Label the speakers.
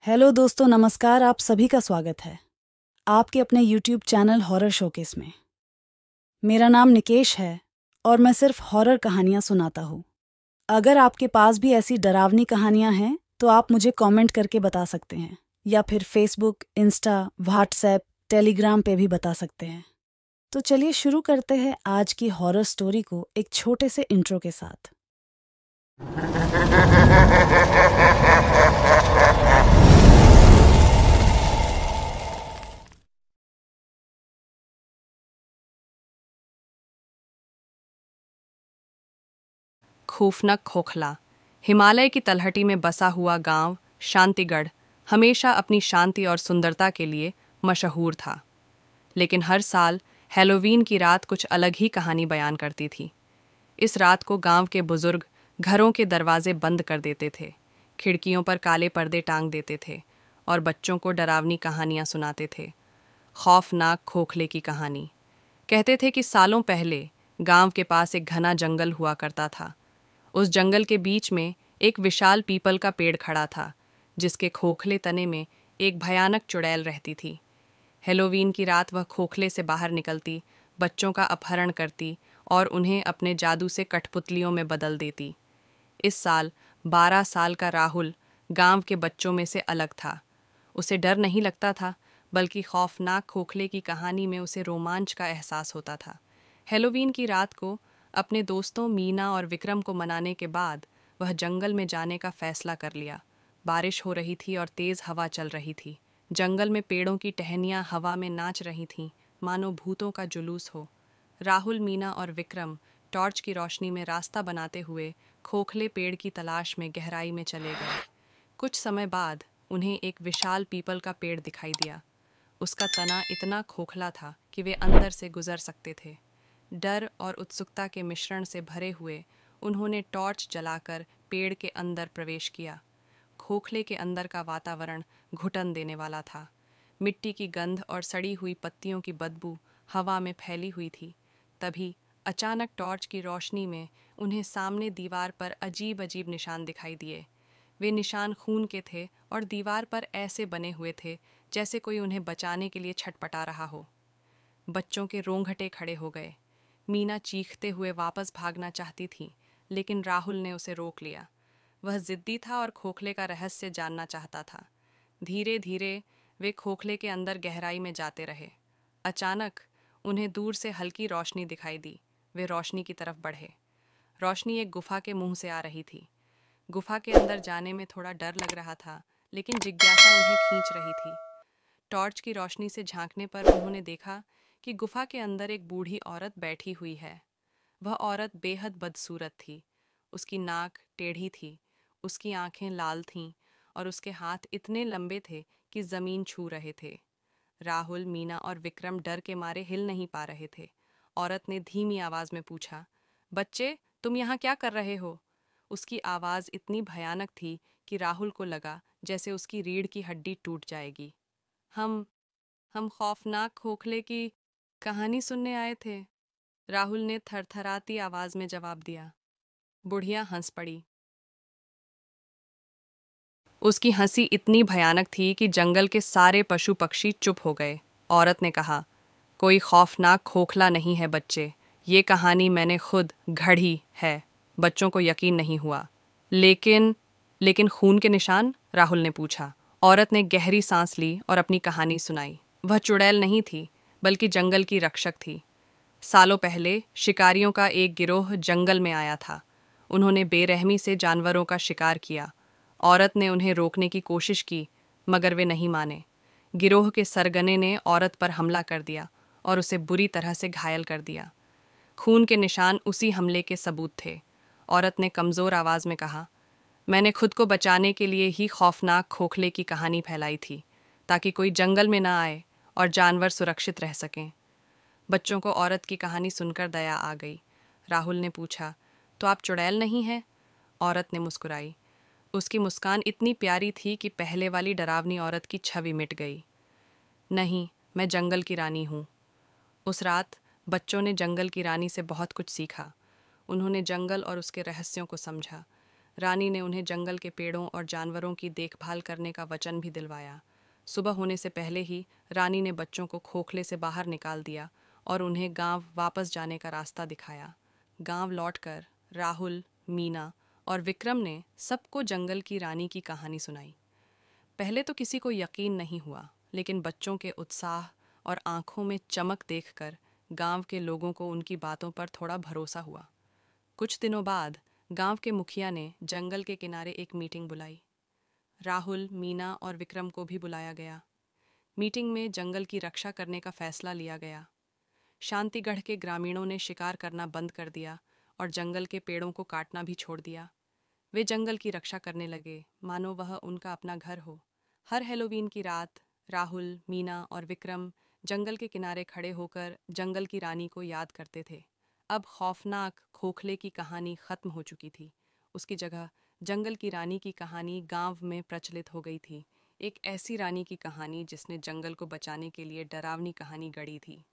Speaker 1: Hello दोस्तों, नमस्कार। आप सभी का स्वागत है आपके अपने यूट्यूब चैनल हॉरर शोकेस में। मेरा नाम निकेश है और मैं सिर्फ हॉरर कहानियाँ सुनाता हूँ। अगर आपके पास भी ऐसी डरावनी कहानियाँ हैं तो आप मुझे कमेंट करके बता सकते हैं, या फिर फेसबुक, इंस्टा, व्हाट्सएप, टेलीग्राम पे भी बता सकते हैं। तो चलिए शुरू करते हैं आज की हॉरर स्टोरी को एक छोटे से इंट्रो के साथ।
Speaker 2: खौफनाक खोखला। हिमालय की तलहटी में बसा हुआ गांव शांतिगढ़ हमेशा अपनी शांति और सुंदरता के लिए मशहूर था। लेकिन हर साल हैलोवीन की रात कुछ अलग ही कहानी बयान करती थी। इस रात को गांव के बुजुर्ग घरों के दरवाजे बंद कर देते थे, खिड़कियों पर काले पर्दे टांग देते थे और बच्चों को डरावनी कहानियां सुनाते थे। खौफनाक खोखले की कहानी। कहते थे कि सालों पहले गांव के पास एक घना जंगल हुआ करता था। उस जंगल के बीच में एक विशाल पीपल का पेड़ खड़ा था, जिसके खोखले तने में एक भयानक चुड़ैल रहती थी। हेलोवीन की रात वह खोखले से बाहर निकलती, बच्चों का अपहरण करती और उन्हें अपने जादू से कठपुतलियों में बदल देती। इस साल 12 साल का राहुल गांव के बच्चों में से अलग था। उसे डर नहीं लगता था, बल्कि खौफनाक खोखले की कहानी में उसे रोमांच का एहसास होता था। हेलोवीन की रात को अपने दोस्तों मीना और विक्रम को मनाने के बाद वह जंगल में जाने का फैसला कर लिया। बारिश हो रही थी और तेज हवा चल रही थी। जंगल में पेड़ों की टहनियाँ हवा में नाच रही थीं, मानो भूतों का जुलूस हो। राहुल, मीना और विक्रम टॉर्च की रोशनी में रास्ता बनाते हुए खोखले पेड़ की तलाश में गहराई में चले गए। कुछ समय बाद उन्हें एक विशाल पीपल का पेड़ दिखाई दिया। उसका तना इतना खोखला था कि वे अंदर से गुजर सकते थे। डर और उत्सुकता के मिश्रण से भरे हुए उन्होंने टॉर्च जलाकर पेड़ के अंदर प्रवेश किया। खोखले के अंदर का वातावरण घुटन देने वाला था। मिट्टी की गंध और सड़ी हुई पत्तियों की बदबू हवा में फैली हुई थी। तभी अचानक टॉर्च की रोशनी में उन्हें सामने दीवार पर अजीब अजीब निशान दिखाई दिए। वे निशान खून के थे और दीवार पर ऐसे बने हुए थे जैसे कोई उन्हें बचाने के लिए छटपटा रहा हो। बच्चों के रोंगटे खड़े हो गए। मीना चीखते हुए वापस भागना चाहती थी, लेकिन राहुल ने उसे रोक लिया। वह जिद्दी था और खोखले का रहस्य जानना चाहता था। धीरे धीरे वे खोखले के अंदर गहराई में जाते रहे। अचानक उन्हें दूर से हल्की रोशनी दिखाई दी। वे रोशनी की तरफ बढ़े। रोशनी एक गुफा के मुंह से आ रही थी। गुफा के अंदर जाने में थोड़ा डर लग रहा था, लेकिन जिज्ञासा उन्हें खींच रही थी। टॉर्च की रोशनी से झांकने पर उन्होंने देखा कि गुफा के अंदर एक बूढ़ी औरत बैठी हुई है। वह औरत बेहद बदसूरत थी। उसकी नाक टेढ़ी थी, उसकी आंखें लाल थीं और उसके हाथ इतने लंबे थे कि जमीन छू रहे थे। राहुल, मीना और विक्रम डर के मारे हिल नहीं पा रहे थे। औरत ने धीमी आवाज में पूछा, बच्चे, तुम यहाँ क्या कर रहे हो? उसकी आवाज इतनी भयानक थी कि राहुल को लगा जैसे उसकी रीढ़ की हड्डी टूट जाएगी। हम हम खौफनाक खोखले की कहानी सुनने आए थे, राहुल ने थरथराती आवाज में जवाब दिया। बुढ़िया हंस पड़ी। उसकी हंसी इतनी भयानक थी कि जंगल के सारे पशु पक्षी चुप हो गए। औरत ने कहा, कोई खौफनाक खोखला नहीं है बच्चे, ये कहानी मैंने खुद घड़ी है। बच्चों को यकीन नहीं हुआ। लेकिन लेकिन खून के निशान? राहुल ने पूछा। औरत ने गहरी सांस ली और अपनी कहानी सुनाई। वह चुड़ैल नहीं थी, बल्कि जंगल की रक्षक थी। सालों पहले शिकारियों का एक गिरोह जंगल में आया था। उन्होंने बेरहमी से जानवरों का शिकार किया। औरत ने उन्हें रोकने की कोशिश की, मगर वे नहीं माने। गिरोह के सरगने ने औरत पर हमला कर दिया और उसे बुरी तरह से घायल कर दिया। खून के निशान उसी हमले के सबूत थे। औरत ने कमज़ोर आवाज़ में कहा, मैंने खुद को बचाने के लिए ही खौफनाक खोखले की कहानी फैलाई थी, ताकि कोई जंगल में ना आए और जानवर सुरक्षित रह सकें। बच्चों को औरत की कहानी सुनकर दया आ गई। राहुल ने पूछा, तो आप चुड़ैल नहीं हैं? औरत ने मुस्कुराई। उसकी मुस्कान इतनी प्यारी थी कि पहले वाली डरावनी औरत की छवि मिट गई। नहीं, मैं जंगल की रानी हूँ। उस रात बच्चों ने जंगल की रानी से बहुत कुछ सीखा। उन्होंने जंगल और उसके रहस्यों को समझा। रानी ने उन्हें जंगल के पेड़ों और जानवरों की देखभाल करने का वचन भी दिलवाया। सुबह होने से पहले ही रानी ने बच्चों को खोखले से बाहर निकाल दिया और उन्हें गांव वापस जाने का रास्ता दिखाया। गांव लौटकर राहुल, मीना और विक्रम ने सबको जंगल की रानी की कहानी सुनाई। पहले तो किसी को यकीन नहीं हुआ, लेकिन बच्चों के उत्साह और आंखों में चमक देखकर गांव के लोगों को उनकी बातों पर थोड़ा भरोसा हुआ। कुछ दिनों बाद गांव के मुखिया ने जंगल के किनारे एक मीटिंग बुलाई। राहुल, मीना और विक्रम को भी बुलाया गया। मीटिंग में जंगल की रक्षा करने का फैसला लिया गया। शांतिगढ़ के ग्रामीणों ने शिकार करना बंद कर दिया और जंगल के पेड़ों को काटना भी छोड़ दिया। वे जंगल की रक्षा करने लगे, मानो वह उनका अपना घर हो। हर हैलोवीन की रात राहुल, मीना और विक्रम जंगल के किनारे खड़े होकर जंगल की रानी को याद करते थे। अब खौफनाक खोखले की कहानी खत्म हो चुकी थी। उसकी जगह जंगल की रानी की कहानी गांव में प्रचलित हो गई थी। एक ऐसी रानी की कहानी जिसने जंगल को बचाने के लिए डरावनी कहानी गढ़ी थी।